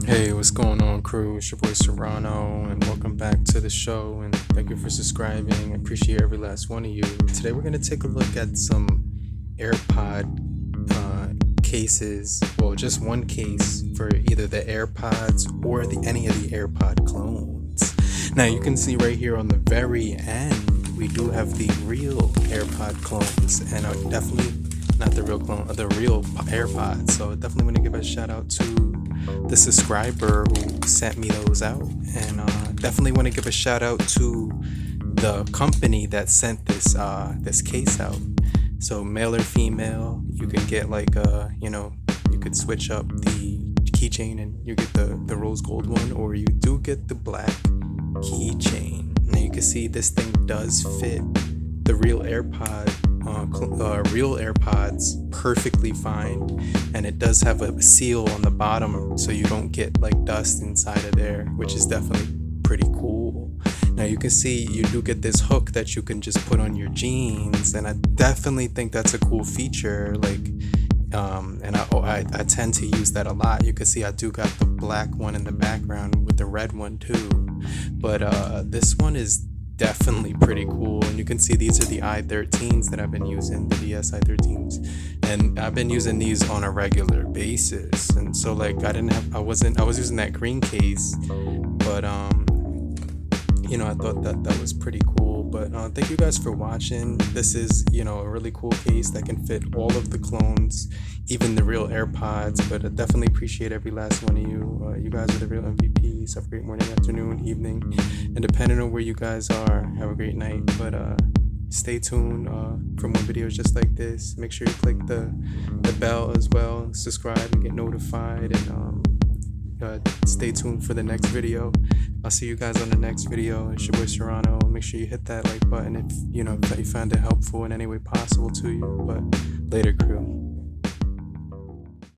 Hey, what's going on, crew? It's your boy Serrano, and welcome back to the show. And thank you for subscribing. I appreciate every last one of you. Today, we're going to take a look at some AirPod cases. Well, just one case for either the AirPods or any of the AirPod clones. Now, you can see right here on the very end, we do have the real AirPod clones, and definitely not the real clone, the real AirPods. So definitely want to give a shout out to the subscriber who sent me those out, and definitely want to give a shout out to the company that sent this case out. So male or female, you can get you could switch up the keychain and you get the rose gold one, or you do get the black keychain. Now you can see this thing does fit the real AirPods perfectly fine, and it does have a seal on the bottom so you don't get like dust inside of there, which is definitely pretty cool. Now you can see you do get this hook that you can just put on your jeans, and I definitely think that's a cool feature. I tend to use that a lot. You can see I do got the black one in the background with the red one too, but this one is definitely pretty cool. And you can see these are the i13s that I've been using, the DS i13s, and I've been using these on a regular basis. And so like I was using that green case, but I thought that was pretty cool. But thank you guys for watching. This is a really cool case that can fit all of the clones, even the real AirPods. But I definitely appreciate every last one of you. You guys are the real MVPs. Have a great morning, afternoon, evening, and depending on where you guys are, have a great night. But stay tuned for more videos just like this. Make sure you click the bell as well, subscribe and get notified, and stay tuned for the next video. I'll see you guys on the next video. It's your boy Serrano. Make sure you hit that like button if you found it helpful in any way possible to you. But later, crew.